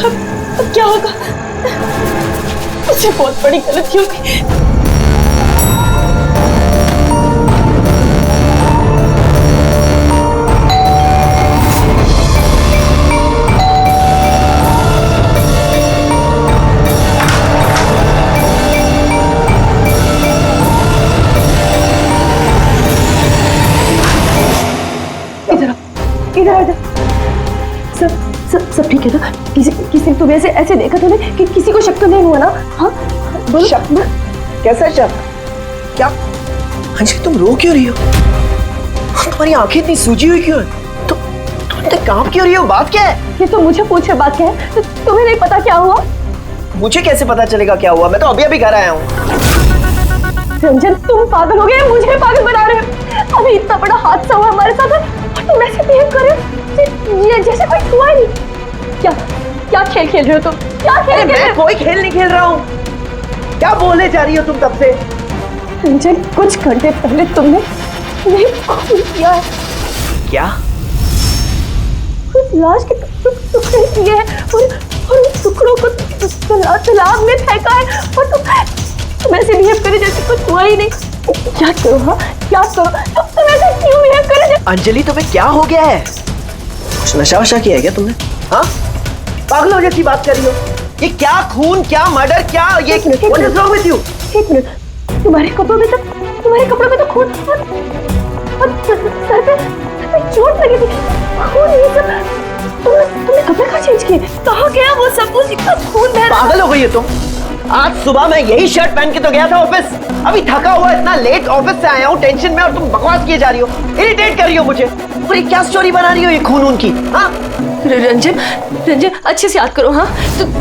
अब क्या होगा? मुझसे बहुत बड़ी गलती हो गई। इधर आ जा। सब ठीक है ना? किसी तुम्हें ऐसे देखा तो नहीं कि किसी को शक तो नहीं हुआ ना? हाँ बोलो। शक? कैसा शक? क्या अंजलि तुम रो क्यों रही हो? तुम्हारी आंखें इतनी सूजी हुई क्यों है? तुम इतने कांप क्यों रही हो? बात क्या है? ये तो मुझे पूछे बात क्या है? तो तुम्हें नहीं पता क्या हुआ? मुझे कैसे पता चलेगा क्या हुआ? मैं तो अभी घर आया हूँ। रंजन तुम पागल हो गए, मुझे पागल बना रहे हो। अभी इतना बड़ा हादसा हुआ हमारे साथ और तुम ऐसे बिहेव कर रहे हो जैसे कोई हुआ ही नहीं। क्या खेल खेल रहे हो तुम? क्या खेल खेल रहे हो? मैं कोई खेल नहीं खेल रहा हूँ। क्या बोले जा रही हो तुम तब से? रंजन कुछ घंटे पहले तुमने खून किया है। क्या? उस लाश के टुकड़े किए हैं और उस टुकड़ों को तालाब में फेंका है और तुम ऐसे बिहेव करे जैसे कुछ हुआ ही नहीं। क्या करो? हाँ क्या करो? तुम ऐसे क्यों बिहेव करे? अंजलि तुम्हें क्या हो गया है? कुछ नशा वशा किया है क्या तुमने? हाँ पागलों जैसी बात कर रही हो। ये क्या खून, क्या मर्डर, क्या ये What is wrong with you? एक मिनट, तुम्हारे कपड़ों में तो खून और सर पे चोट लगी थी। खून ये सब तुमने कपड़े कहाँ चेंज किए? कहाँ गया वो सब कुछ? इतना खून बह रहा। पागल हो गई है तुम? आज सुबह मैं यही शर्ट पहन के तो गया था ऑफिस। अभी थका हुआ इतना लेट ऑफिस से आया हूँ टेंशन में और तुम बकवास किए जा रही हो, इरिटेट कर रही हो मुझे। और ये क्या स्टोरी बना रही हो ये खून की? हाँ रंजन अच्छे से याद करो। हाँ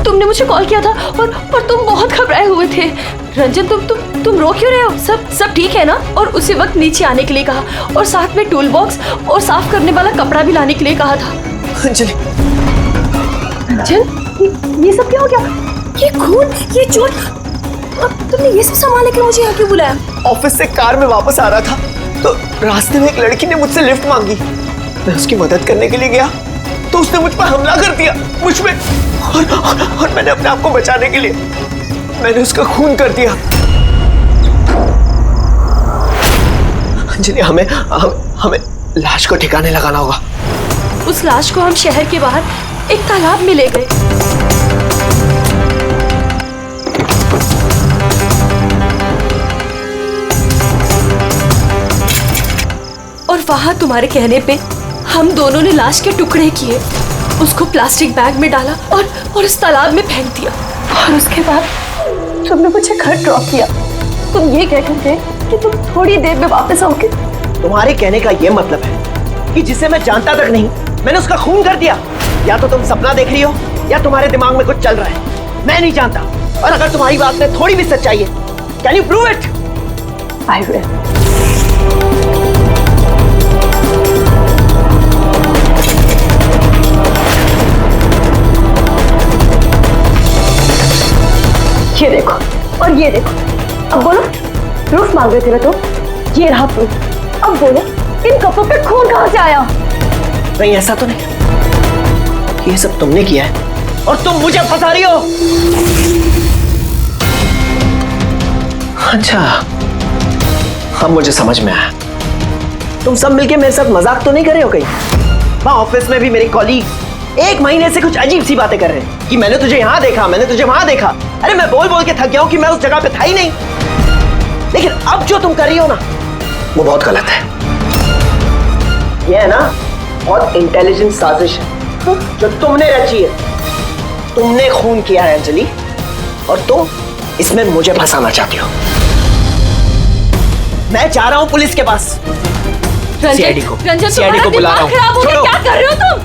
तुमने मुझे कॉल किया था और तुम बहुत घबराए हुए थे। रंजन तुम रो क्यों रहे हो? सब ठीक है ना? और उसी वक्त नीचे आने के लिए कहा और साथ में टूल बॉक्स और साफ करने वाला कपड़ा भी लाने के लिए कहा था। अंजलि रंजन ये सब क्या हो गया? ये खून, ये चोट, अब तुमने ये सब संभालने के लिए मुझे यहाँ क्यों बुलाया? ऑफिस से कार में वापस आ रहा था तो रास्ते में एक लड़की ने मुझसे लिफ्ट मांगी। मैं उसकी मदद करने के लिए गया तो उसने मुझ पर हमला कर दिया, मुझ पे। और मैंने अपने आप को बचाने के लिए मैंने उसका खून कर दिया। अंजलि हमें लाश को ठिकाने लगाना होगा। उस लाश को हम शहर के बाहर एक तालाब में ले गए। और वहां तुम्हारे कहने पे हम दोनों ने लाश के टुकड़े किए, उसको प्लास्टिक बैग में डाला और उस तालाब में फेंक दिया। और उसके बाद तुमने मुझे घर ड्रॉप किया। तुम ये कहकर गए कि तुम थोड़ी देर में वापस आओगे। तुम्हारे कहने का ये मतलब है कि जिसे मैं जानता तक नहीं मैंने उसका खून कर दिया? या तो तुम सपना देख रही हो या तुम्हारे दिमाग में कुछ चल रहा है, मैं नहीं जानता। और अगर तुम्हारी बात में थोड़ी भी सच्चाई है, can you prove it? I will. ये देखो और ये देखो। अब बोलो, प्रूफ मांग रहे थे ना तुम? ये रहा प्रूफ। अब बोलो, इन कपड़ों पे खून कहाँ से आया? नहीं ऐसा तो नहीं, ये सब तुमने किया है और तुम मुझे फंसा रही हो। अच्छा अब मुझे समझ में आया। तुम सब मिलके मेरे साथ मजाक तो नहीं कर रहे हो कहीं? वहां ऑफिस में भी मेरे कॉलीग 1 महीने से कुछ अजीब सी बातें कर रहे हैं कि मैंने तुझे यहाँ देखा, मैंने तुझे वहां देखा। अरे मैं बोल बोल के थक गया हूं कि मैं उस जगह पे था ही नहीं। लेकिन अब जो तुम कर रही हो ना वो बहुत गलत है। ये है ना बहुत इंटेलिजेंट साजिश है जो तुमने रची है। तुमने खून किया है अंजलि और तुम इसमें मुझे फंसाना चाहती हो। मैं जा रहा हूं पुलिस के पास। सीआईडी को बुला रहा हूं। क्या कर रहे हो तुम?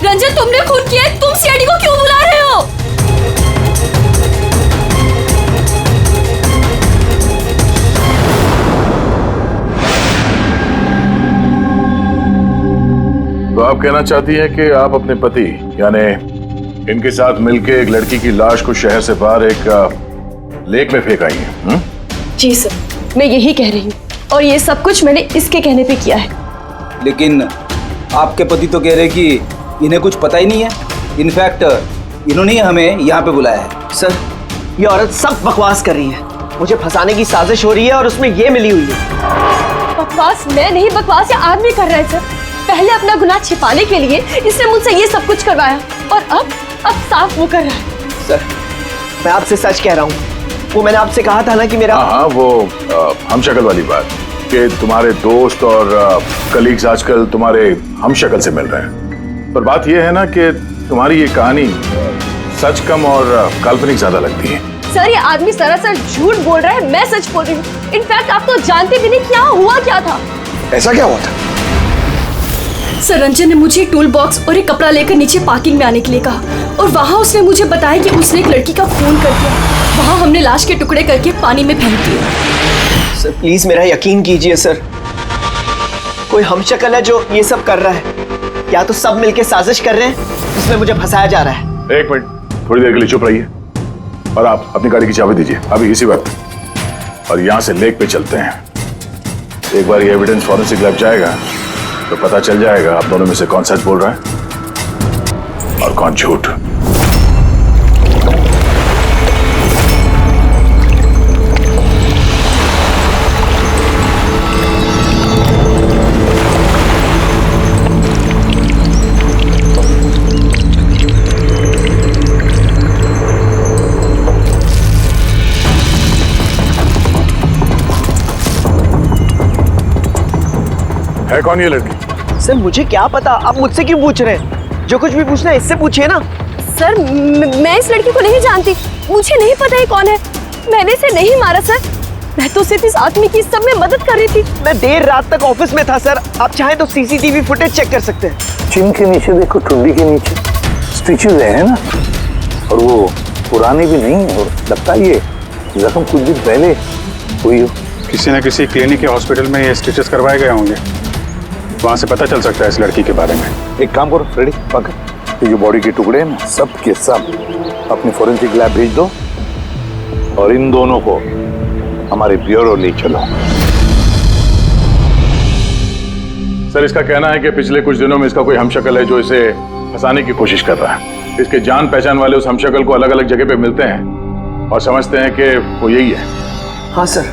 रंजन तुमने खून किया है, तुम सीआईडी को क्यों बुला रहे हो? तो आप कहना चाहती हैं कि आप अपने पति यानी इनके साथ मिलकर एक लड़की की लाश को शहर से बाहर एक लेक में फेंक आई हैं? जी सर, मैं यही कह रही हूँ और ये सब कुछ मैंने इसके कहने पे किया है। लेकिन आपके पति तो कह रहे कि इन्हें कुछ पता ही नहीं है। इनफैक्ट इन्होंने ही हमें यहाँ पे बुलाया है। सर, ये औरत सब बकवास कर रही है। मुझे फंसाने की साजिश हो रही है और उसमें ये मिली हुई है। बकवास मैं नहीं, बकवास ये आदमी कर रहा है सर। पहले अपना गुनाह छिपाने के लिए इसने मुझसे ये सब कुछ करवाया और अब साफ वो कर रहा है। सर, मैं आपसे सच कह रहा हूँ। वो मैंने आपसे कहा था ना कि मेरा हाँ, वो हमशक्ल वाली बात कि तुम्हारे दोस्त और कलीग्स आजकल तुम्हारे हमशक्ल से मिल रहे हैं। पर बात यह है ना कि तुम्हारी ये कहानी सच कम और काल्पनिक ज्यादा लगती है। सर, ये आदमी सरासर झूठ बोल रहा है, मैं सच बोल रही हूँ। इनफैक्ट आप तो जानते भी नहीं क्या हुआ क्या था। ऐसा क्या हुआ था? सर, रंजन ने मुझे टूल बॉक्स और एक कपड़ा लेकर नीचे पार्किंग में आने के लिए कहा और वहाँ उसने मुझे बताया कि उसने एक लड़की का खून कर दिया। वहाँ हमने लाश के टुकड़े करके पानी में फेंक दिए। सर, प्लीज मेरा यकीन कीजिए सर। कोई हमशक्ल है जो ये सब कर रहा है, या तो सब मिलके साजिश कर रहे हैं जिसमें मुझे फंसाया जा रहा है। एक मिनट, थोड़ी देर के लिए चुप रहिए और आप अपनी गाड़ी की चाबी दीजिए अभी इसी वक्त, और यहाँ से लेक पे चलते हैं। एक बार ये एविडेंस फॉरेंसिक लैब जाएगा तो पता चल जाएगा आप दोनों में से कौन सच बोल रहा है और कौन झूठ। है कौन ये लड़की? सर, मुझे क्या पता, आप मुझसे क्यों पूछ रहे हैं? जो कुछ भी पूछना है इससे पूछिए ना। सर, मैं इस लड़की को नहीं जानती, मुझे नहीं पता ये कौन है। मैंने इसे नहीं मारा सर, मैं तो सिर्फ इस आदमी की सब में मदद कर रही थी। मैं देर रात तक ऑफिस में था सर। आप चाहें तो सीसीटीवी फुटेज चेक कर सकते हैं। चिन के नीचे देखो, टुंडी के नीचे स्टिचेस है ना, और वो पुराने भी नहीं है और लगता है ये जख्म कुछ दिन पहले हुई हो। किसी न किसी क्लिनिक या हॉस्पिटल में ये स्टिचेस करवाए गए होंगे, वहां से पता चल सकता है इस लड़की के बारे में। एक काम करो फ्रेडी, पकड़ ये जो बॉडी के टुकड़े हैं ना, सब के सब अपनी फोरेंसिक लैब भेज दो और इन दोनों को हमारे ब्यूरो ले चलो। सर, इसका कहना है कि पिछले कुछ दिनों में इसका कोई हमशक्ल है जो इसे फंसाने की कोशिश कर रहा है। इसके जान पहचान वाले उस हमशक्ल को अलग अलग जगह पे मिलते हैं और समझते हैं कि वो यही है। हाँ सर,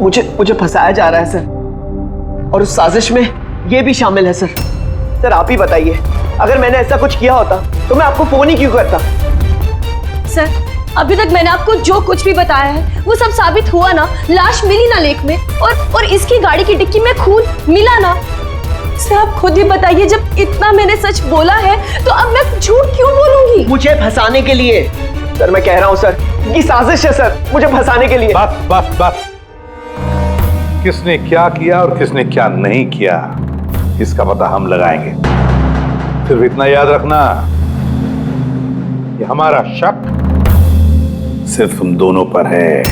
मुझे फंसाया जा रहा है सर, और उस साजिश में ये भी शामिल है सर। सर, आप ही बताइए, अगर मैंने ऐसा कुछ किया होता तो मैं आपको फोन ही क्यों करता? सर, अभी तक मैंने आपको जो कुछ भी बताया है वो सब साबित हुआ ना। लाश मिली ना लेक में, और इसकी गाड़ी की डिक्की में खून मिला ना। सर, आप खुद ही बताइए, जब इतना मैंने सच बोला है तो अब मैं झूठ क्यों बोलूंगी? मुझे फंसाने के लिए। सर, मैं कह रहा हूँ सर, ये साजिश है सर, मुझे फंसाने के लिए। बस किसने क्या किया और किसने क्या नहीं किया इसका पता हम लगाएंगे। सिर्फ इतना याद रखना कि हमारा शक सिर्फ हम दोनों पर है।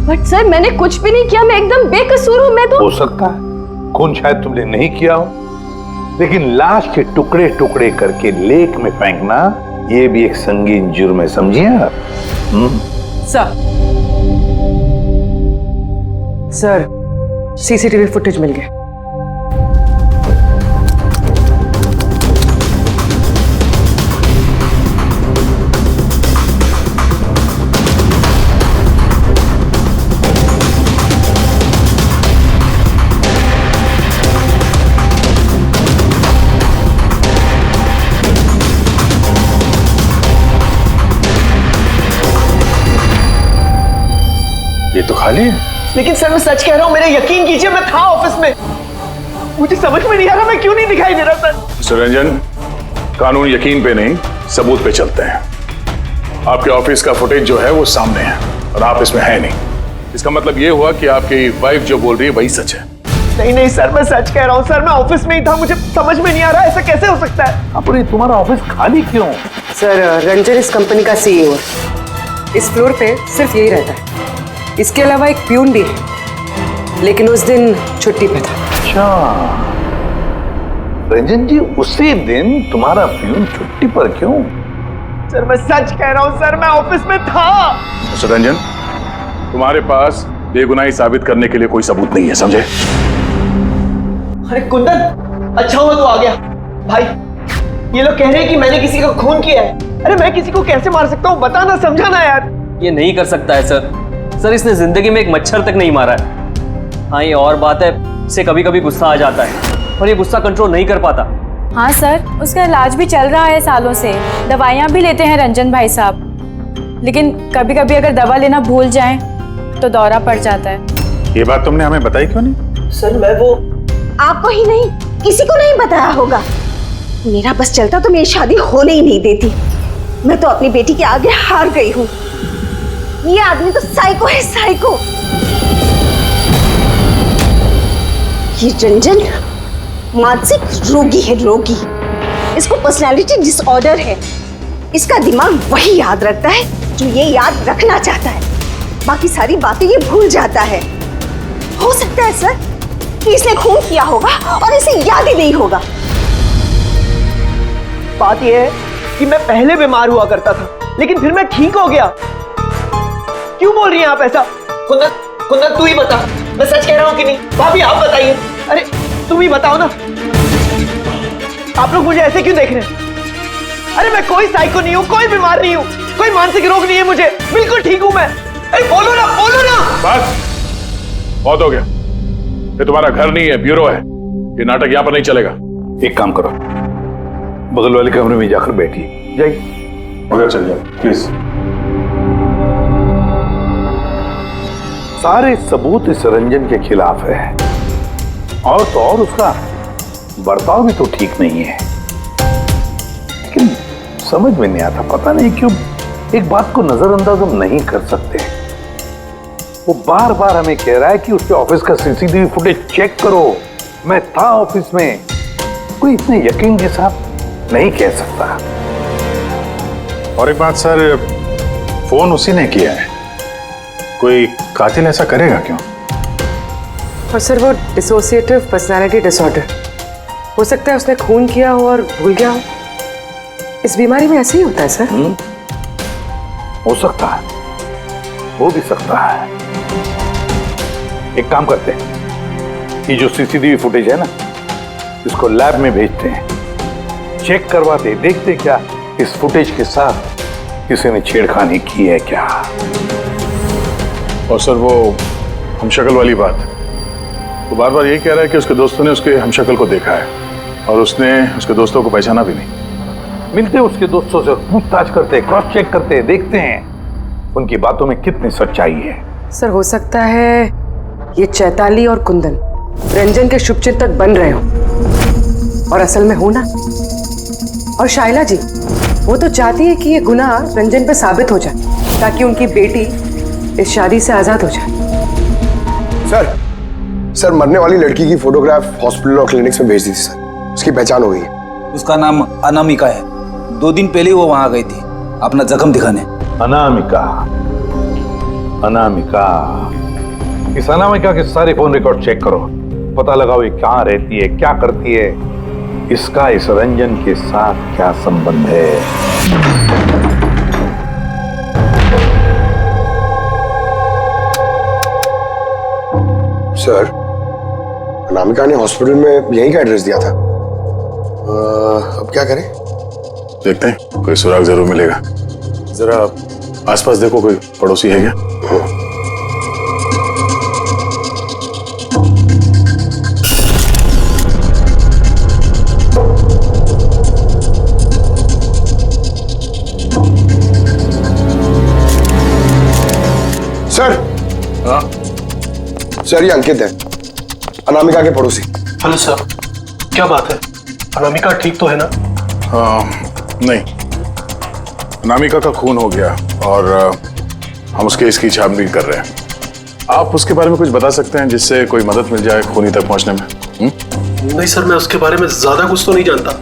बट सर, मैंने कुछ भी नहीं किया, मैं एकदम बेकसूर हूँ। मैं तो हो सकता है खून शायद तुमने नहीं किया हो, लेकिन लाश के टुकड़े टुकड़े करके लेक में फेंकना ये भी एक संगीन जुर्म है, समझिए आप? सर, सीसीटीवी फुटेज मिल गया। ये तो खाली है। लेकिन सर, मैं सच कह रहा हूँ, मेरा यकीन कीजिए, मैं था ऑफिस में। मुझे समझ में नहीं आ रहा मैं क्यों नहीं दिखाई दे रहा सर। मिस्टर रंजन, कानून यकीन पे नहीं सबूत पे चलते हैं। आपके ऑफिस का फुटेज जो है वो सामने है और आप इसमें है नहीं। इसका मतलब ये हुआ कि आपकी वाइफ जो बोल रही है वही सच है। नहीं सर, मैं सच कह रहा हूँ सर, मैं ऑफिस में ही था। मुझे समझ में नहीं आ रहा ऐसा कैसे हो सकता है। अब तुम्हारा ऑफिस खाली क्यों? सर, रंजन इस कंपनी का सीईओ है। इस फ्लोर पे सिर्फ यही रहता है। इसके अलावा एक प्यून भी है, लेकिन उस दिन छुट्टी पे था। अच्छा रंजन जी, उसी दिन तुम्हारा प्यून छुट्टी पर क्यों? सर, मैं सच कह रहा हूँ सर, मैं ऑफिस में था। मिस्टर रंजन, तुम्हारे पास बेगुनाही साबित करने के लिए कोई सबूत नहीं है, समझे? अरे कुंदन, अच्छा हुआ तू आ गया। भाई, ये लोग कह रहे हैं कि मैंने किसी का खून किया है। अरे मैं किसी को कैसे मार सकता हूँ, बताना, समझाना यार। ये नहीं कर सकता है सर इसने जिंदगी में एक मच्छर तक नहीं मारा है। हाँ ये और बात है, इसे कभी कभी गुस्सा आ जाता है और ये गुस्सा कंट्रोल नहीं कर पाता। हाँ सर, उसका इलाज भी चल रहा है सालों से, दवाइयाँ भी लेते हैं रंजन भाई साहब, लेकिन कभी कभी अगर दवा लेना भूल जाएं तो दौरा पड़ जाता है। ये बात तुमने हमें बताई क्यों नहीं? सर मैं वो आपको ही नहीं, किसी को नहीं बताया होगा। मेरा बस चलता तो मेरी शादी होने ही नहीं देती। मैं तो अपनी बेटी के आगे हार गई हूँ। ये आदमी तो साइको है, साइको। ये रंजन मानसिक रोगी है, रोगी। इसको पर्सनालिटी डिसऑर्डर है। इसका दिमाग वही याद रखता है जो ये याद रखना चाहता है, बाकी सारी बातें ये भूल जाता है। हो सकता है सर कि इसने खून किया होगा और इसे याद ही नहीं होगा। बात यह है कि मैं पहले बीमार हुआ करता था, लेकिन फिर मैं ठीक हो गया। क्यों बोल रही हैं आप ऐसा? कुंदन, कुंदन तू ही बता, मैं सच कह रहा हूं कि नहीं? भाभी आप बताइए। अरे तुम ही बताओ ना, आप लोग मुझे ऐसे क्यों देख रहे हैं? अरे मैं कोई साइको नहीं हूँ, कोई बीमार नहीं हूँ, कोई मानसिक रोग नहीं है मुझे, बिल्कुल ठीक हूँ मैं। अरे बोलो ना, बोलो ना। बस बहुत हो गया, ये तुम्हारा घर नहीं है, ब्यूरो है। ये नाटक यहाँ पर नहीं चलेगा। एक काम करो, बगल वाले कमरे में जाकर बैठिए, जाइए। मगर चल जाओ प्लीज। सारे सबूत इस रंजन के खिलाफ है, और तो और उसका बर्ताव भी तो ठीक नहीं है। लेकिन समझ में नहीं आता, पता नहीं क्यों एक बात को नजरअंदाज हम नहीं कर सकते। वो बार बार हमें कह रहा है कि उसके ऑफिस का सीसीटीवी फुटेज चेक करो। मैं था ऑफिस में, कोई इतने यकीन के साथ नहीं कह सकता। और एक बात सर, फोन उसी ने किया है, कोई कातिल ऐसा करेगा क्यों? और सर वो डिसोसिएटिव पर्सनालिटी डिसऑर्डर, हो सकता है उसने खून किया हो और भूल गया हो। इस बीमारी में ऐसे ही होता है सर। हो सकता है, हो भी सकता है। एक काम करते हैं, ये जो सीसीटीवी फुटेज है ना, इसको लैब में भेजते हैं, चेक करवाते, देखते क्या इस फुटेज के साथ किसी ने छेड़खानी की है क्या। और सर वो हमशक्ल वाली बात, वो बार बार यही कह रहा है कि उसके दोस्तों ने उसके हमशक्ल को देखा है और उसने उसके दोस्तों को पहचाना भी नहीं। मिलते उसके दोस्तों से, पूछताछ करते, क्रॉस चेक करते, देखते हैं उनकी बातों में कितनी सच्चाई है। सर हो सकता है ये चैताली और कुंदन रंजन के शुभचिंतक बन रहे हो और असल में हो ना। और शाइला जी, वो तो चाहती है कि ये गुनाह रंजन पे साबित हो जाए ताकि उनकी बेटी इस शादी से आजाद हो जाए। सर मरने वाली लड़की की फोटोग्राफ हॉस्पिटल और क्लिनिक्स में भेज दी थी सर, उसकी पहचान हो गई है। उसका नाम अनामिका है। 2 दिन पहले वो वहां गई थी अपना जख्म दिखाने। अनामिका, अनामिका, इस अनामिका के सारे फोन रिकॉर्ड चेक करो, पता लगाओ ये कहाँ रहती है, क्या करती है, इसका इस रंजन के साथ क्या संबंध है। सर अनामिका ने हॉस्पिटल में यहीं का एड्रेस दिया था। अब क्या करें? देखते हैं, कोई सुराग जरूर मिलेगा। जरा आसपास देखो, कोई पड़ोसी है क्या? सर। हाँ सर ये अंकित है, अनामिका के पड़ोसी। हेलो सर, क्या बात है? अनामिका ठीक तो है ना? नहीं, अनामिका का खून हो गया और हम उसके इसकी छानबीन कर रहे हैं। आप उसके बारे में कुछ बता सकते हैं जिससे कोई मदद मिल जाए खूनी तक पहुंचने में? नहीं सर, मैं उसके बारे में ज्यादा कुछ तो नहीं जानता।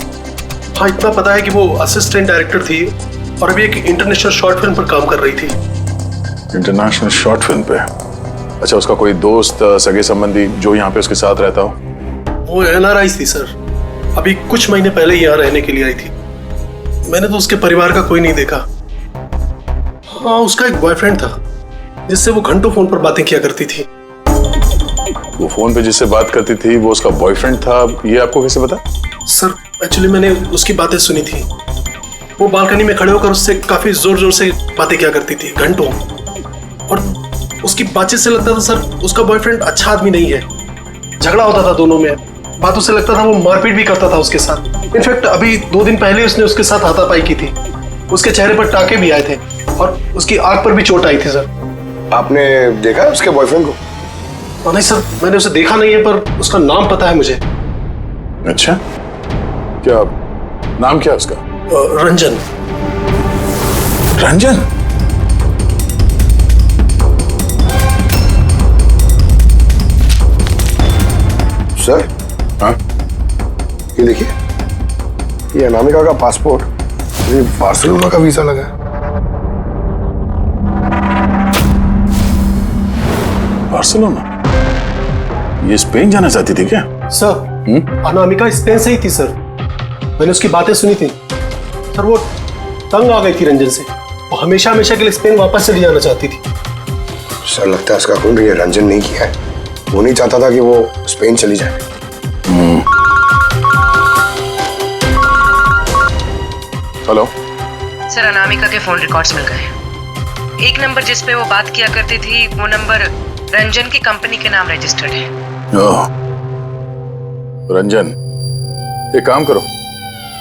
हाँ इतना पता है कि वो असिस्टेंट डायरेक्टर थी और अभी एक इंटरनेशनल शॉर्ट फिल्म पर काम कर रही थी। इंटरनेशनल शॉर्ट फिल्म पे? अच्छा, उसका कोई दोस्त, सगे संबंधी जो यहाँ पे उसके साथ रहता हो? वो NRI थी सर, अभी कुछ महीने पहले ही यहाँ रहने के लिए आई थी। मैंने तो उसके परिवार का कोई नहीं देखा। हाँ उसका एक बॉयफ्रेंड था जिससे वो घंटों फोन पर बातें किया करती थी। वो फोन पे जिससे बात करती थी वो उसका बॉयफ्रेंड था, ये आपको कैसे पता? सर एक्चुअली मैंने उसकी बातें सुनी थी। वो बालकनी में खड़े होकर उससे काफी जोर जोर से बातें किया करती थी घंटों। और उसकी बातचीत से लगता था सर उसका बॉयफ्रेंड अच्छा आदमी नहीं है। झगड़ा होता था दोनों में, बातों से लगता था वो मारपीट भी करता था उसके साथ। इनफैक्ट अभी 2 दिन पहले उसने उसके साथ हाथापाई की थी। उसके चेहरे पर टाके भी आए थे और उसकी आंख पर भी चोट आई थी सर। आपने देखा है उसके बॉयफ्रेंड को? नहीं सर, मैंने उसे देखा नहीं है, पर उसका नाम पता है मुझे। अच्छा, क्या नाम क्या है उसका? रंजन। रंजन? सर, हाँ? ये देखिए, ये अनामिका का पासपोर्ट, ये बार्सिलोना का वीजा लगा है। बार्सिलोना? ये स्पेन जाना चाहती थी क्या? सर, अनामिका स्पेन से ही थी सर। मैंने उसकी बातें सुनी थी सर। वो तंग आ गई थी रंजन से। वो हमेशा हमेशा के लिए स्पेन वापस चली जाना चाहती थी। सर, लगता है उसका खून ये रंजन नहीं किया है। वो नहीं चाहता था कि वो स्पेन चली जाए। हेलो सर, अनामिका के फोन रिकॉर्ड्स मिल गए। एक नंबर जिस पे वो बात किया करती थी वो नंबर रंजन की कंपनी के नाम रजिस्टर्ड है। ओह, रंजन, एक काम करो,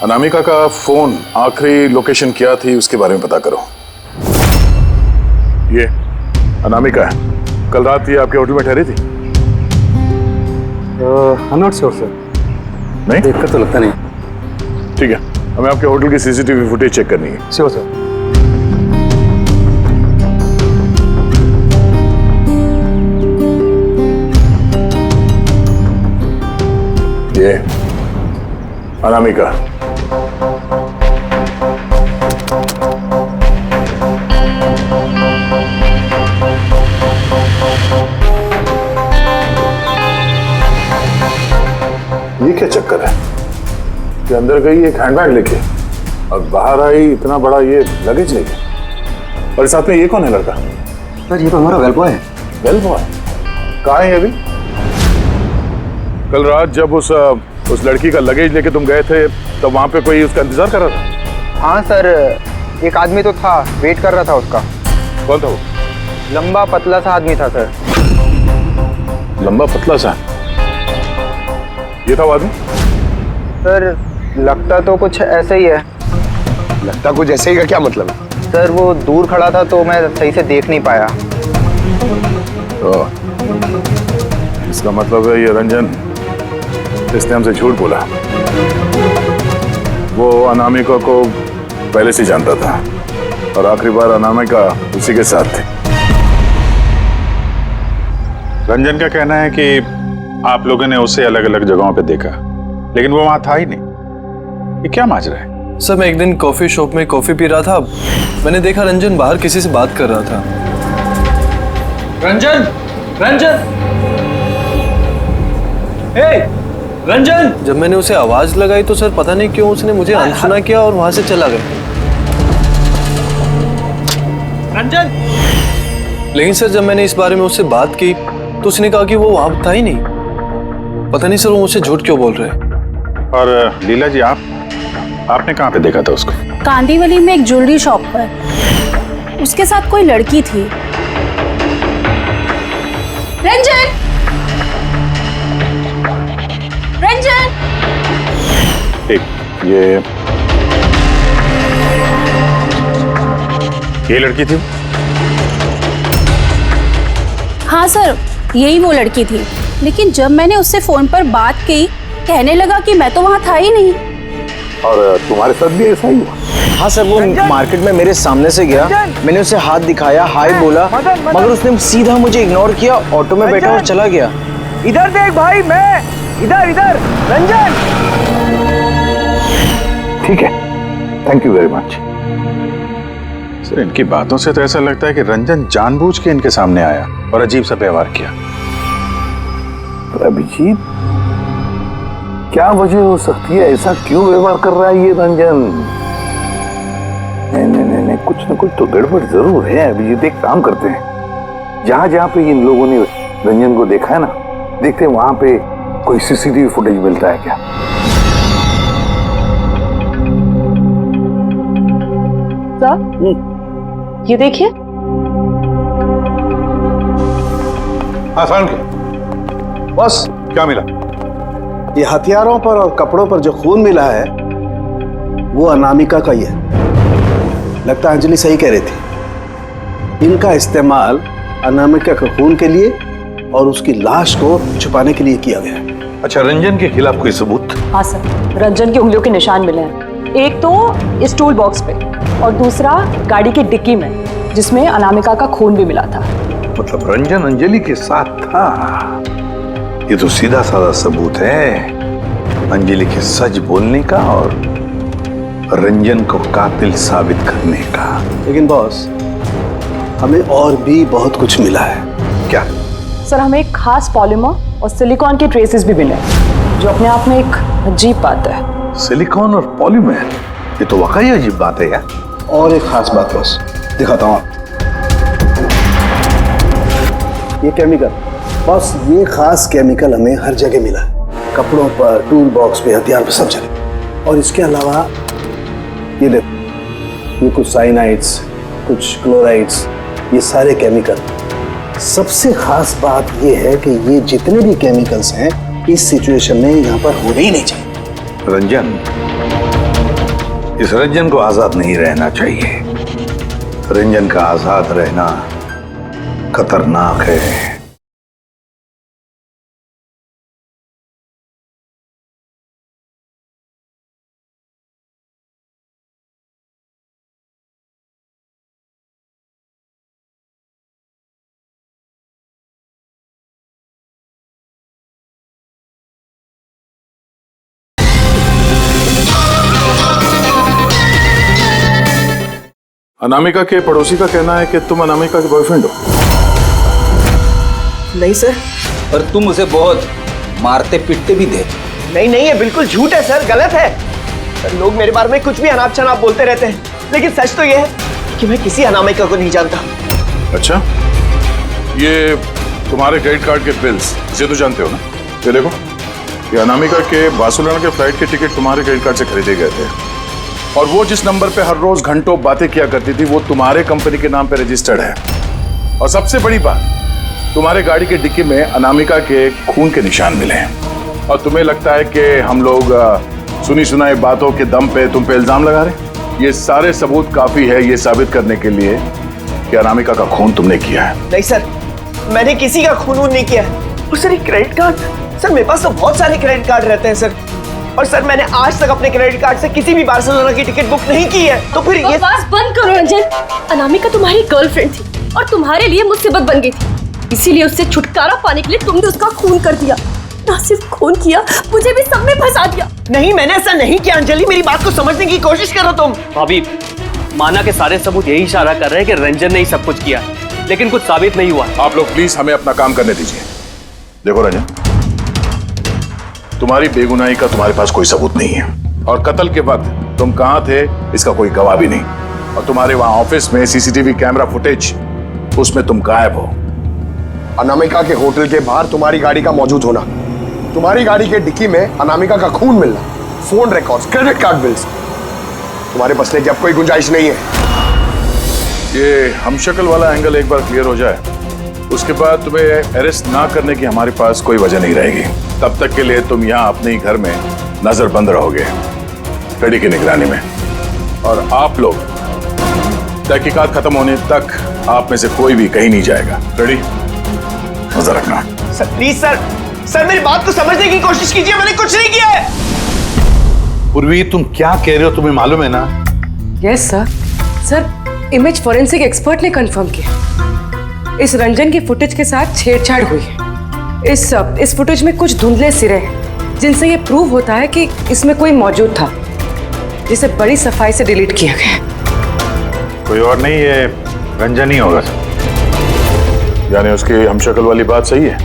अनामिका का फोन आखिरी लोकेशन क्या थी उसके बारे में पता करो। ये अनामिका है, कल रात ये आपके होटल में ठहरी थी? नॉट श्योर सर, नहीं देखकर तो लगता नहीं। ठीक है, हमें आपके होटल की सीसीटीवी फुटेज चेक करनी है। Sure sir. ये अनामिका। ये क्या चक्कर है कि अंदर गई एक हैंडबैग लेके और बाहर आई इतना बड़ा ये लगेज लेके, और साथ में ये कौन है लड़का? सर, ये तो हमारा वेल बॉय है। वेल बॉय कहाँ है अभी? कल रात जब उस लड़की का लगेज लेके तुम गए थे तब वहां पे कोई उसका इंतजार कर रहा था? हाँ सर, एक आदमी तो था, वेट कर रहा था उसका। कौन था वो? लंबा पतला सा आदमी था सर। लंबा पतला सा? ये था वो आदमी? सर, लगता तो कुछ ऐसे ही है। लगता कुछ ऐसे ही का क्या मतलब है? सर, वो दूर खड़ा था तो मैं सही से देख नहीं पाया। तो इसका मतलब है ये रंजन, इसने हमसे झूठ बोला। वो अनामिका को पहले से जानता था और आखिरी बार अनामिका उसी के साथ थी। रंजन का कहना है कि आप लोगों ने उसे अलग अलग जगहों पे देखा, लेकिन वो वहां था ही नहीं। ये क्या माजरा है? सर, मैं एक दिन कॉफी शॉप में कॉफी पी रहा था, मैंने देखा रंजन बाहर किसी से बात कर रहा था। रंजन! रंजन! हे! रंजन! जब मैंने उसे आवाज लगाई तो सर पता नहीं क्यों उसने मुझे अनसुना किया और वहां से चला गया। रंजन! लेकिन सर, जब मैंने इस बारे में उससे बात की तो उसने कहा कि वो वहां था ही नहीं। पता नहीं सर, वो मुझसे झूठ क्यों बोल रहे हैं। और लीला जी, आपने कहाँ पे देखा था उसको? कांदीवली में एक ज्वेलरी शॉप पर उसके साथ कोई लड़की थी। रंजन! रंजन! एक ये लड़की थी? हाँ सर, यही वो लड़की थी। लेकिन जब मैंने उससे फोन पर बात की, कहने लगा कि मैं तो वहां था ही नहीं। और तुम्हारे साथ भी ऐसा ही हुआ? हाँ सर, वो मार्केट में मेरे सामने से गया, मैंने उसे हाथ दिखाया, हाय बोला, मगर उसने सीधा मुझे इग्नोर किया, ऑटो में बैठा और चला गया। इधर देख भाई, मैं इधर इधर। रंजन! ठीक है, thank you very much. Sir, इनकी बातों से तो ऐसा लगता है कि रंजन जानबूझ के इनके सामने आया और अजीब सा व्यवहार किया। तो अभिजीत, क्या वजह हो सकती है? ऐसा क्यों व्यवहार कर रहा है ये रंजन? नहीं, कुछ न कुछ तो गड़बड़ जरूर है। अभिजीत, एक काम करते हैं, जहां जहां पे इन लोगों ने रंजन को देखा है ना, देखते हैं वहां पे कोई सीसीटीवी फुटेज मिलता है क्या। सर ये देखिए। हाँ साहब, बस क्या मिला? ये हथियारों पर और कपड़ों पर जो खून मिला है वो अनामिका का ही है। लगता है अंजलि सही कह रही थी, इनका इस्तेमाल अनामिका के खून के लिए और उसकी लाश को छुपाने के लिए किया गया है। अच्छा, रंजन के खिलाफ कोई सबूत? हाँ सर, रंजन की उंगलियों के निशान मिले हैं। एक तो इस टूल बॉक्स पे और दूसरा गाड़ी की डिक्की में, जिसमें अनामिका का खून भी मिला था। मतलब रंजन अंजलि के साथ था। ये तो सीधा साधा सबूत है अंजलि के सच बोलने का और रंजन को कातिल साबित करने का। लेकिन बॉस, हमें और भी बहुत कुछ मिला है। क्या? सर, हमें एक खास पॉलीमर और सिलिकॉन के ट्रेसेस भी मिले, जो अपने आप में एक अजीब बात है। सिलिकॉन और पॉलीमर, ये तो वाकई अजीब बात है यार। और एक खास बात बॉस, दिखाता हूं। ये केमिकल बॉस, ये खास केमिकल हमें हर जगह मिला है, कपड़ों पर, टूल बॉक्स पे, हथियार पे, सब जगह। और इसके अलावा ये देखो, ये कुछ साइनाइड्स, कुछ क्लोराइड्स, ये सारे केमिकल। सबसे खास बात ये है कि ये जितने भी केमिकल्स हैं इस सिचुएशन में यहाँ पर होने ही नहीं चाहिए। रंजन, इस रंजन को आजाद नहीं रहना चाहिए। रंजन का आजाद रहना खतरनाक है। अनामिका के पड़ोसी का कहना है कि तुम अनामिका के बॉयफ्रेंड हो। नहीं सर। और तुम उसे बहुत मारते पीटते भी थे। नहीं नहीं, ये बिल्कुल झूठ है सर, गलत है सर। लोग मेरे बारे में कुछ भी अनाप शनाप बोलते रहते हैं, लेकिन सच तो ये है कि मैं किसी अनामिका को नहीं जानता। अच्छा, ये तुम्हारे क्रेडिट कार्ड के बिल्स, इसे तो जानते हो ना? ये देखो, ये अनामिका के बार्सिलोना के फ्लाइट के टिकट तुम्हारे क्रेडिट कार्ड से खरीदे गए थे, और वो जिस नंबर पे हर रोज घंटों बातें किया करती थी वो तुम्हारे कंपनी के नाम पे रजिस्टर्ड है। और सबसे बड़ी बात, तुम्हारे गाड़ी के डिक्की में अनामिका के खून के निशान मिले हैं। और तुम्हें लगता है कि हम लोग सुनी सुनाई बातों के दम पे तुम पे इल्जाम लगा रहे? ये सारे सबूत काफी है ये साबित करने के लिए कि अनामिका का खून तुमने किया है। नहीं सर, मैंने किसी का खून नहीं किया है। और सर, ये क्रेडिट कार्ड, सर मेरे पास तो बहुत सारे क्रेडिट कार्ड रहते हैं सर। और सर, मैंने आज तक अपने क्रेडिट कार्ड से किसी भी बार्सिलोना की टिकट बुक नहीं की है। तो फिर ये बकवास बंद करो रंजन। अनामिका तुम्हारी गर्लफ्रेंड थी और तुम्हारे लिए मुसीबत बन गई थी, इसीलिए उससे छुटकारा पाने के लिए तुमने उसका खून कर दिया। ना सिर्फ खून किया, मुझे भी सब में फंसा दिया। नहीं, मैंने ऐसा नहीं किया। अंजलि, मेरी बात को समझने की कोशिश करो तुम। भाभी, माना के सारे सबूत यही इशारा कर रहे हैं कि रंजन ने ही सब कुछ किया, लेकिन कुछ साबित नहीं हुआ। आप लोग प्लीज हमें अपना काम करने दीजिए। देखो रंजन, तुम्हारी बेगुनाही का तुम्हारे पास कोई सबूत नहीं है, और कत्ल के वक्त तुम कहां थे इसका कोई गवाह भी नहीं। और तुम्हारे वहां ऑफिस में सीसीटीवी कैमरा फुटेज, उसमें तुम गायब हो। अनामिका के होटल के बाहर तुम्हारी गाड़ी का मौजूद होना, तुम्हारी गाड़ी के डिक्की में अनामिका का खून मिलना, phone records, credit card bills, तुम्हारे बचने की अब कोई गुंजाइश नहीं है। ये हमशक्ल वाला एंगल एक बार क्लियर हो जाए, उसके बाद तुम्हें अरेस्ट ना करने की हमारे पास कोई वजह नहीं रहेगी। तब तक के लिए तुम यहाँ अपने ही घर में नजरबंद रहोगे, फ्रेडी की निगरानी में। और आप लोग तहकीकात खत्म होने तक आप में से कोई भी कहीं नहीं जाएगा। फ्रेडी, नजर रखना। सर प्लीज सर मेरी बात को समझने की कोशिश कीजिए। मैंने कुछ नहीं किया है। पूर्वी, तुम क्या कह रहे हो तुम्हें मालूम है ना? Yes sir. Sir, image forensic expert ने कंफर्म किया, इस रंजन की फुटेज के साथ छेड़छाड़ हुई है। इस फुटेज में कुछ धुंधले सिरे हैं, जिनसे ये प्रूव होता है कि इसमें कोई मौजूद था, जिसे बड़ी सफाई से डिलीट किया गया। कोई और नहीं, ये रंजन ही होगा। यानी उसकी हमशक्ल वाली बात सही है,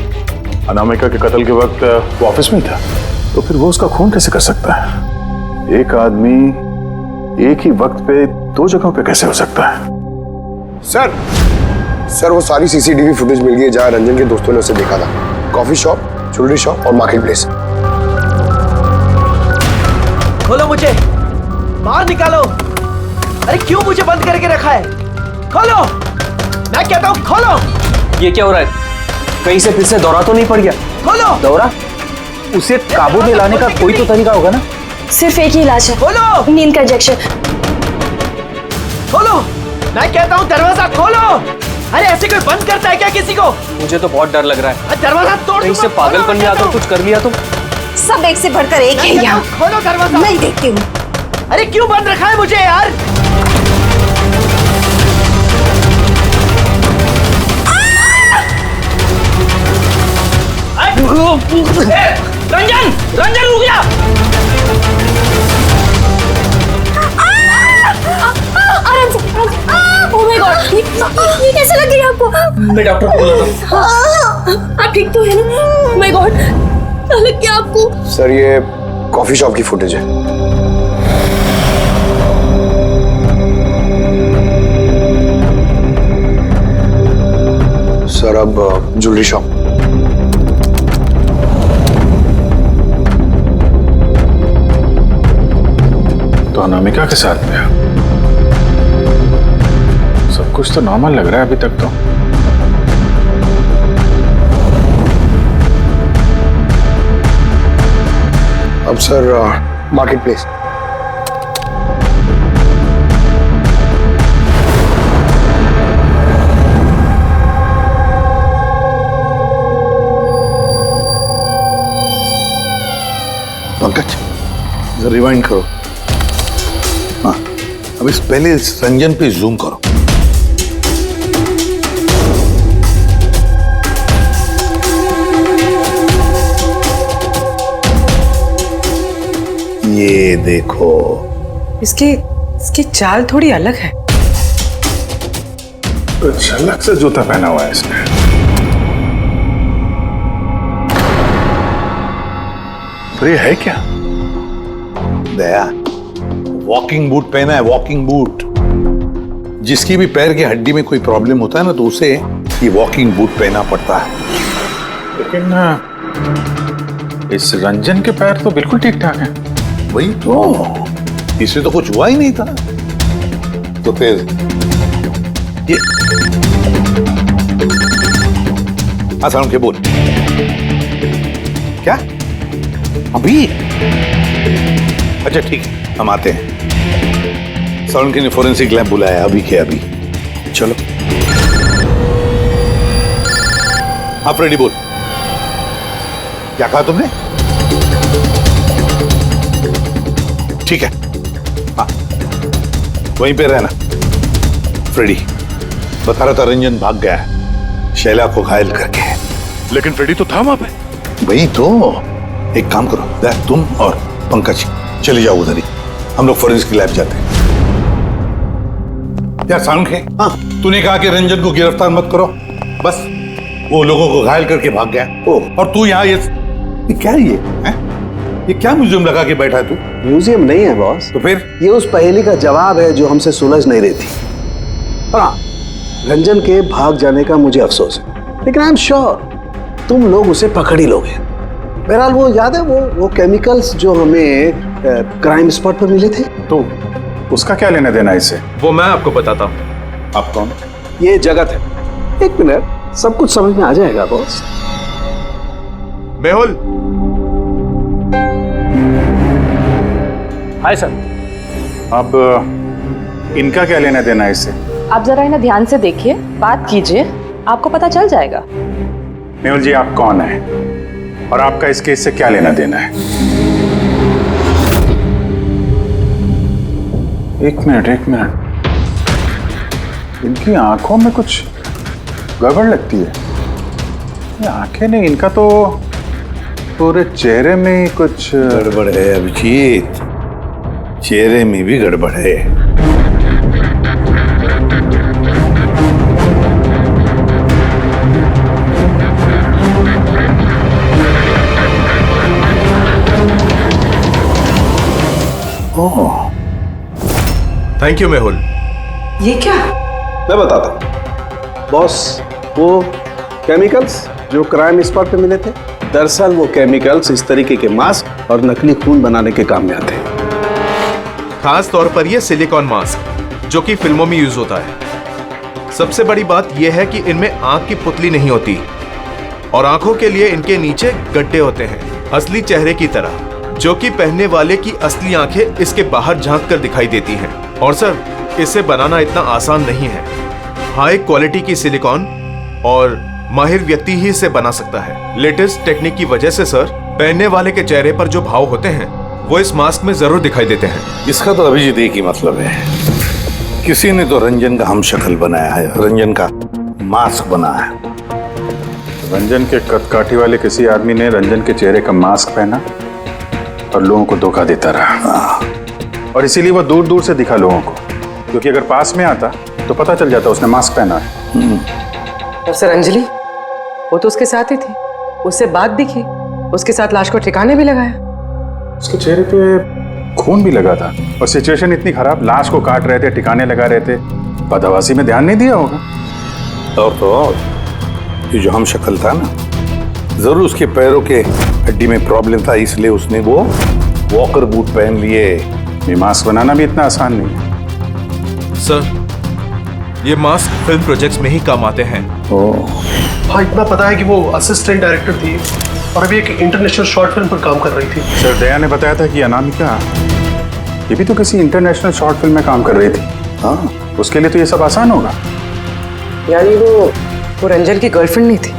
अनामिका के कत्ल के वक्त वो ऑफिस में था, तो फिर वो उसका खून कैसे कर सकता है? एक आदमी एक ही वक्त पे दो जगहों पे कैसे हो सकता है? सर वो सारी सीसीटीवी फुटेज मिल गई जहां रंजन के दोस्तों ने उसे देखा था। कॉफी शॉप, ज्वेलरी शॉप और मार्केट प्लेस। खोलो मुझे, बाहर निकालो। अरे क्यों मुझे बंद करके रखा है? खोलो, मैं कहता हूँ खोलो। ये क्या हो रहा है? कहीं से फिर से दौरा तो नहीं पड़ गया? खोलो। दौरा? उसे काबू में लाने का कोई तो तरीका होगा ना? सिर्फ एक ही इलाज है, खोलो। नींद का इंजेक्शन। खोलो, मैं कहता हूँ दरवाजा खोलो। अरे ऐसे कोई बंद करता है क्या किसी को? मुझे तो बहुत डर लग रहा है। दरवाजा तोड़ कहीं से पागलपन में आकर कुछ कर लिया तो? सब एक से बढ़कर एक है यहाँ। खोलो दरवाजा। मैं देखती हूँ। अरे क्यों बंद रखा है मुझे यार? रंजन! रंजन रुक जा! आराम से, आराम से। ओह माय गॉड, ये कैसे लग रही है आपको? मैं डॉक्टर को बुलाता हूँ। आप ठीक तो है ना? ओह माय गॉड, क्या लग गया आपको? सर ये कॉफी शॉप की फुटेज है। सर अब ज्वेलरी शॉप। तो अनामिका के साथ में सब कुछ तो नॉर्मल लग रहा है अभी तक तो। अब sir market place. Pankaj rewind करो। हाँ, अब इस पहले इस रंजन पे जूम करो। ये देखो, इसकी चाल थोड़ी अलग है। तो झलक से जूता पहना हुआ है इसने। तो ये है क्या? दया, वॉकिंग बूट पहना है, वॉकिंग बूट। जिसकी भी पैर की हड्डी में कोई प्रॉब्लम होता है ना, तो उसे ये वॉकिंग बूट पहना पड़ता है। लेकिन इस रंजन के पैर तो बिल्कुल ठीक ठाक हैं। वही तो, इससे तो कुछ हुआ ही नहीं था। तो फिर ये आसान के बोल क्या अभी? अच्छा ठीक है, हम आते हैं। साउंड ने फोरेंसिक लैब बुलाया अभी के अभी। चलो आप रेडी बोल। क्या कहा तुमने? ठीक है, हाँ वहीं पे रहना। फ्रेडी बता रहा था रंजन भाग गया है शैला को घायल करके। लेकिन फ्रेडी तो था वहां पे। वही तो, एक काम करो, तुम और पंकज चले जाओ उधर ही, हम लोग फोरेंसिक लैब जाते हैं। यार साउंड है, हाँ तूने कहा कि रंजन को गिरफ्तार मत करो, बस वो लोगों को घायल करके भाग गया। और तू यहाँ ये क्या है? ये क्या म्यूजियम लगा के बैठा है तू? म्यूजियम नहीं है बॉस। तो फिर? ये उस पहेली का जवाब है जो हमसे सुलझ नहीं रही थी। हाँ, रंजन के भाग जाने का मुझे अफसोस है, लेकिन आई एम श्योर तुम लोग उसे पकड़ ही लोगे। बहरहाल वो याद है वो केमिकल्स जो हमें क्राइम स्पॉट पर मिले थे? तो उसका क्या लेना देना इससे? वो मैं आपको बताता हूँ। आप कौन? ये जगत है। एक मिनट, सब कुछ समझ में आ जाएगा बॉस। मेहुल। Hi sir. अब इनका क्या लेना देना इससे? आप जरा इन्हें ध्यान से देखिए, बात कीजिए, आपको पता चल जाएगा। मेहुल जी आप कौन है और आपका इस केस से क्या लेना देना है? एक मिनट, इनकी आंखों में कुछ गड़बड़ लगती है। ये आंखें नहीं, इनका तो पूरे चेहरे में कुछ गड़बड़ है अभिजीत, चेहरे में भी गड़बड़ है। Thank you Mehul. ये क्या? मैं बताता हूँ बॉस, वो केमिकल्स जो क्राइम स्पॉट पे मिले थे, दरअसल वो केमिकल्स इस तरीके के मास्क और नकली खून बनाने के काम में आते हैं। खास तौर पर ये सिलिकॉन मास्क जो कि फिल्मों में यूज होता है। सबसे बड़ी बात यह है कि इनमें आंख की पुतली नहीं होती और आंखों के लिए इनके नीचे गड्ढे होते हैं, असली चेहरे की तरह, जो कि पहनने वाले की असली आंखें इसके बाहर झांक कर दिखाई देती हैं। और सर, इसे बनाना इतना आसान नहीं है। हाई क्वालिटी की सिलिकॉन और माहिर व्यक्ति ही इसे बना सकता है। लेटेस्ट टेक्निक की वजह से सर, पहनने वाले के चेहरे पर जो भाव होते हैं वो इस मास्क में जरूर दिखाई देते हैं। इसका तो अभिजीत एक ही मतलब है, किसी ने तो रंजन का हमशक्ल बनाया है, रंजन का मास्क बनाया है। रंजन के कदकाठी वाले किसी आदमी ने रंजन के चेहरे का मास्क पहना और लोगों को धोखा देता रहा, और इसीलिए वो दूर दूर से दिखा लोगों को, क्योंकि अगर पास में आता तो पता चल जाता उसने मास्क पहना है। और सर अंजलि, वो तो उसके साथ ही थी, उससे बात भी की, उसके साथ लाश को ठिकाने भी लगाया। उसके चेहरे पे खून भी लगा था और सिचुएशन इतनी खराब, लाश को काट रहे थे, ठिकाने लगा रहे थे, बदहवासी में ध्यान नहीं दिया होगा। और तो और ये जो हमशक्ल था ना, जरूर उसके पैरों के हड्डी में प्रॉब्लम था, इसलिए उसने वो वॉकर बूट पहन लिए। ये मास्क बनाना भी इतना आसान नहीं है। सर, ये मास्क फिल्म प्रोजेक्ट्स में ही काम आते हैं। हाँ, इतना पता है कि वो असिस्टेंट डायरेक्टर थी और अभी एक इंटरनेशनल शॉर्ट फिल्म पर काम कर रही थी। सर, दया ने बताया था कि अनामिका ये भी तो किसी इंटरनेशनल शॉर्ट फिल्म में काम कर रही थी। हाँ, उसके लिए तो ये सब आसान होगा। यानी वो रंजन की गर्लफ्रेंड नहीं थी,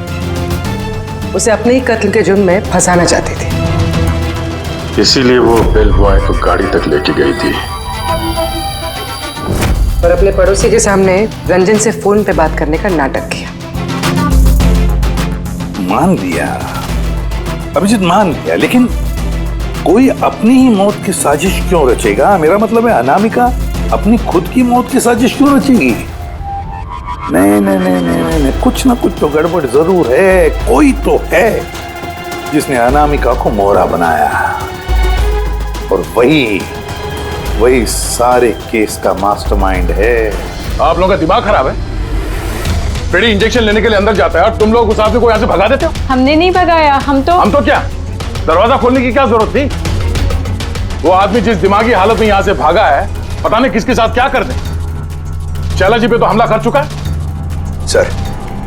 उसे अपने ही कत्ल के जुर्म में फंसाना चाहती थी। इसीलिए वो बेल बॉय को गाड़ी तक लेके गई थी और अपने पड़ोसी के सामने रंजन से फोन पे बात करने का नाटक किया। मान लिया अभिजीत, मान लिया, लेकिन कोई अपनी ही मौत की साजिश क्यों रचेगा? मेरा मतलब है, अनामिका अपनी खुद की मौत की साजिश क्यों रचेगी? नहीं नहीं नहीं नहीं नहीं, नहीं। कुछ ना कुछ तो गड़बड़ जरूर है। कोई तो है जिसने अनामिका को मोहरा बनाया, और वही सारे केस का मास्टरमाइंड है। आप लोगों का दिमाग खराब है। फ्रेडी इंजेक्शन लेने के लिए अंदर जाता है और तुम लोग उस आदमी को यहाँ से भगा देते हो। हमने नहीं भगाया, हम तो क्या दरवाजा खोलने की क्या जरूरत थी? वो आदमी जिस दिमागी हालत में यहाँ से भागा है, पता नहीं किसके साथ क्या कर दे। शैला जी पे तो हमला कर चुका है। सर,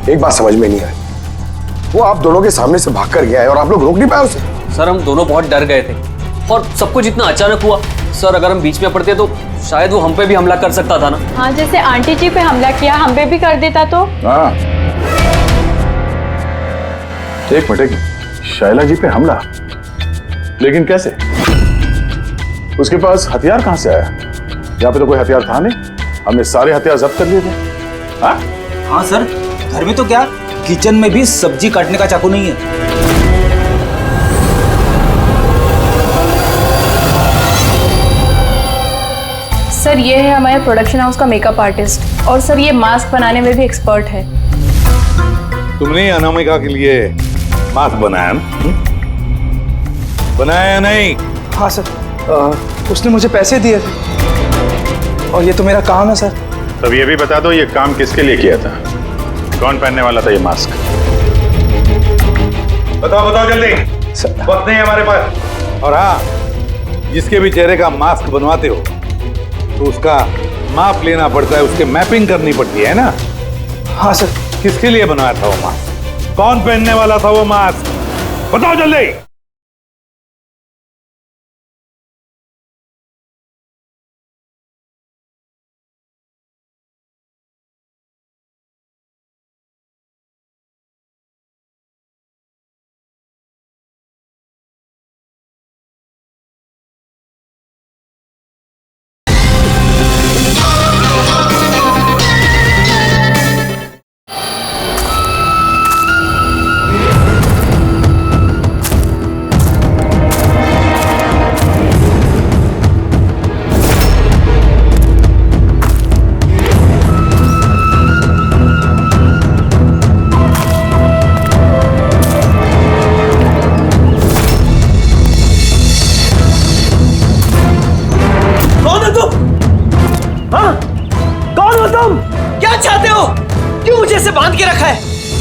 एक बात समझ में नहीं आई, वो आप दोनों के सामने से भाग कर गया है और आप लोग रोक नहीं पाए उसे। सर, हम दोनों बहुत डर गए थे और सब कुछ इतना अचानक हुआ। सर, अगर हम बीच में पड़ते तो शायद वो हम पे भी हमला कर सकता था ना। हाँ, जैसे आंटी जी पे हमला किया, हम पे भी कर देता तो। हाँ, एक मिनट, शैला जी पे हमला, लेकिन कैसे? उसके पास हथियार कहां से आया? यहाँ पे तो कोई हथियार था नहीं, हमने सारे हथियार जब्त कर लिए थे। हाँ सर, घर में तो क्या, किचन में भी सब्जी काटने का चाकू नहीं है। सर, ये है हमारे प्रोडक्शन हाउस का मेकअप आर्टिस्ट, और सर ये मास्क बनाने में भी एक्सपर्ट है। तुमने अनामिका के लिए मास्क बनाया ना? बनाया नहीं? हाँ सर, उसने मुझे पैसे दिए थे और ये तो मेरा काम है सर। तब ये भी बता दो, ये काम किसके लिए किया था? कौन पहनने वाला था ये मास्क? बताओ जल्दी, वक्त नहीं है हमारे पास। और हाँ, जिसके भी चेहरे का मास्क बनवाते हो तो उसका माप लेना पड़ता है, उसके मैपिंग करनी पड़ती है ना? हाँ सर। किसके लिए बनवाया था वो मास्क? कौन पहनने वाला था वो मास्क? बताओ जल्दी।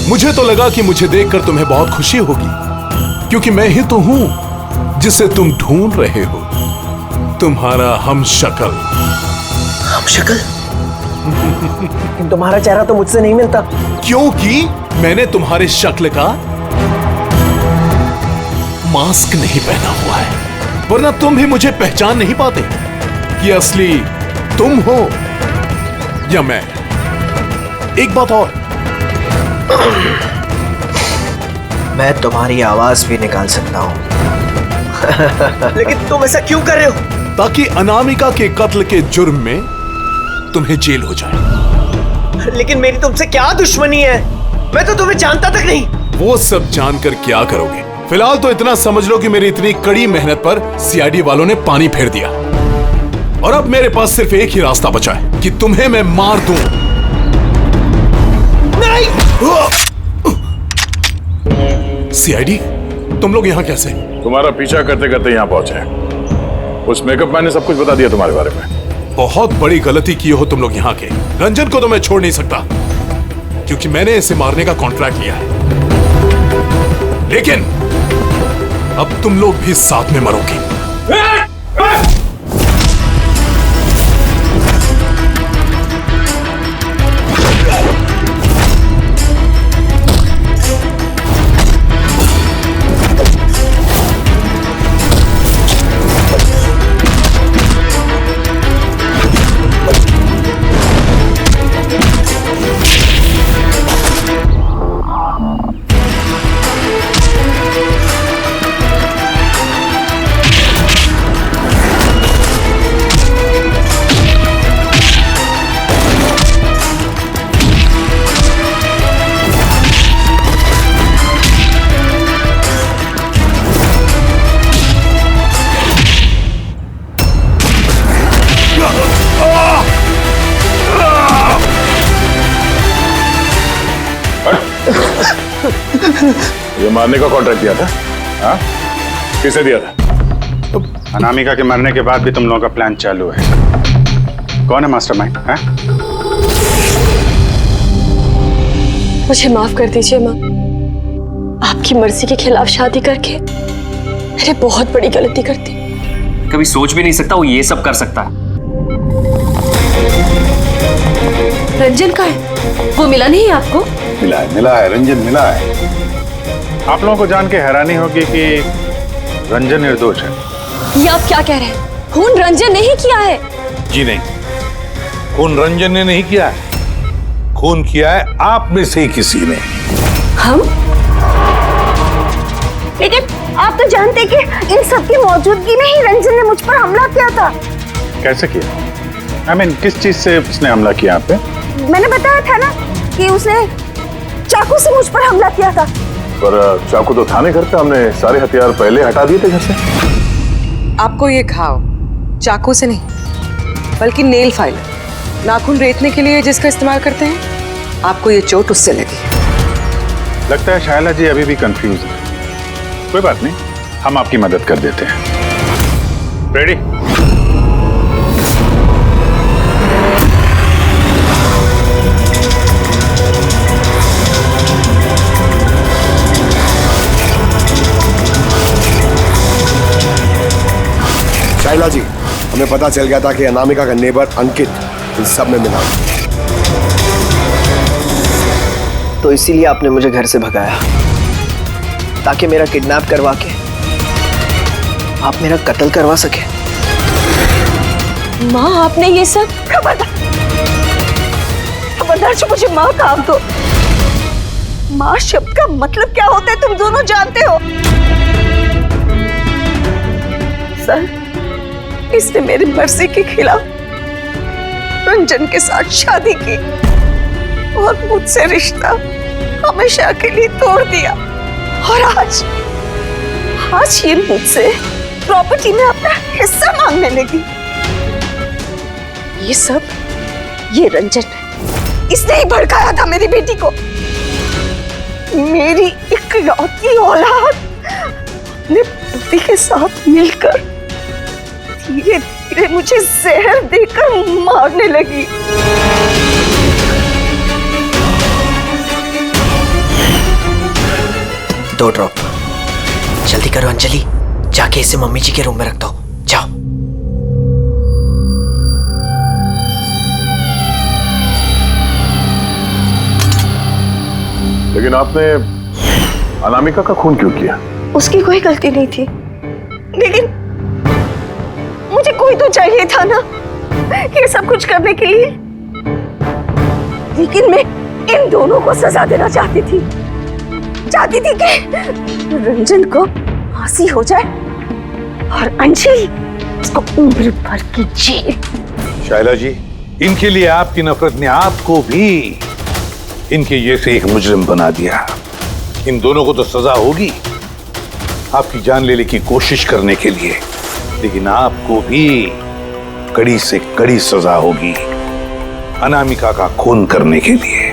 मुझे तो लगा कि मुझे देखकर तुम्हें बहुत खुशी होगी, क्योंकि मैं ही तो हूं जिसे तुम ढूंढ रहे हो, तुम्हारा हमशक्ल। हमशक्ल? तुम्हारा चेहरा तो मुझसे नहीं मिलता। क्योंकि मैंने तुम्हारे शक्ल का मास्क नहीं पहना हुआ है, वरना तुम भी मुझे पहचान नहीं पाते कि असली तुम हो या मैं। एक बात और, मैं तुम्हारी आवाज भी निकाल सकता हूं। लेकिन तुम ऐसा क्यों कर रहे हो? ताकि अनामिका के कत्ल के जुर्म में तुम्हें जेल हो जाए। लेकिन मेरी तुमसे क्या दुश्मनी है? मैं तो तुम्हें जानता तक नहीं। वो सब जानकर क्या करोगे? फिलहाल तो इतना समझ लो कि मेरी इतनी कड़ी मेहनत पर सीआईडी वालों ने पानी फेर दिया, और अब मेरे पास सिर्फ एक ही रास्ता बचा है कि तुम्हें मैं मार दूं। नहीं! सीआईडी, तुम लोग यहाँ कैसे? तुम्हारा पीछा करते करते यहाँ पहुंचे। उस मेकअप मैन ने सब कुछ बता दिया तुम्हारे बारे में। बहुत बड़ी गलती की हो तुम लोग यहाँ के। रंजन को तो मैं छोड़ नहीं सकता, क्योंकि मैंने इसे मारने का कॉन्ट्रैक्ट लिया है। लेकिन अब तुम लोग भी साथ में मरोगे। ये मारने का कॉन्ट्रैक्ट दिया था? हाँ? किसे दिया था? अनामिका के मरने के बाद भी तुम लोगों का प्लान चालू है। कौन है मास्टरमाइंड? हैं? मुझे माफ कर दीजिए माँ। आपकी मर्जी के खिलाफ शादी करके मैंने बहुत बड़ी गलती कर दी। कभी सोच भी नहीं सकता वो ये सब कर सकता है। रंजन का है? वो मिला नहीं आपको? मिला है, रंजन मिला है। आप लोगों को जान के हैरानी होगी कि रंजन निर्दोष है। ये आप क्या कह रहे हैं? खून रंजन ने ही किया है। जी नहीं, खून रंजन ने नहीं किया है, खून किया है आप में से ही किसी ने। हम? लेकिन आप तो जानते कि इन सब की मौजूदगी में ही रंजन ने मुझ पर हमला किया था। कैसे किया? I mean, किस चीज से उसने हमला किया आप पे? मैंने बताया था ना कि उसने चाकू से मुझ पर हमला किया था। पर चाकू तो था नहीं घर पे, हमने सारे हथियार पहले हटा दिए थे घर से। आपको ये घाव चाकू से नहीं, बल्कि नेल फाइलर, नाखून रेतने के लिए जिसका इस्तेमाल करते हैं, आपको ये चोट उससे लगी। लगता है शायला जी अभी भी कंफ्यूज है। कोई बात नहीं, हम आपकी मदद कर देते हैं। रेडी? शाइला जी, हमें पता चल गया था कि अनामिका का नेबर अंकित इन सब में मिला। तो इसीलिए आपने मुझे घर से भगाया, ताकि मेरा किडनैप करवा के आप मेरा कत्ल करवा सके। माँ, आपने ये सब? खबरदार जो मुझे माँ का आप दो। माँ शब्द का मतलब क्या होता है तुम दोनों जानते हो। सर, इसने मेरी मर्जी के खिलाफ रंजन के साथ शादी की और मुझसे रिश्ता हमेशा के लिए तोड़ दिया, और आज ये मुझसे प्रॉपर्टी में अपना हिस्सा मांगने लगी। ये रंजन है, इसने ही भड़काया था मेरी बेटी को। मेरी इकलौती औलाद अपने पति के साथ मिलकर धीरे धीरे मुझे जहर देकर मारने लगी। दो ड्रॉप। जल्दी करो अंजलि, जाके इसे मम्मी जी के रूम में रख दो। जाओ। लेकिन आपने अनामिका का खून क्यों किया? उसकी कोई गलती नहीं थी, लेकिन मुझे कोई तो चाहिए था ना ये सब कुछ करने के लिए। लेकिन मैं इन दोनों को सजा देना चाहती थी कि रंजन को फांसी हो जाए और अंजलि उसको उम्र भर की जेल। शायला जी, इनके लिए आपकी नफरत ने आपको भी इनके जैसे एक मुजरिम बना दिया। इन दोनों को तो सजा होगी आपकी जान लेने की कोशिश करने के लिए, लेकिन आपको भी कड़ी से कड़ी सजा होगी अनामिका का खून करने के लिए।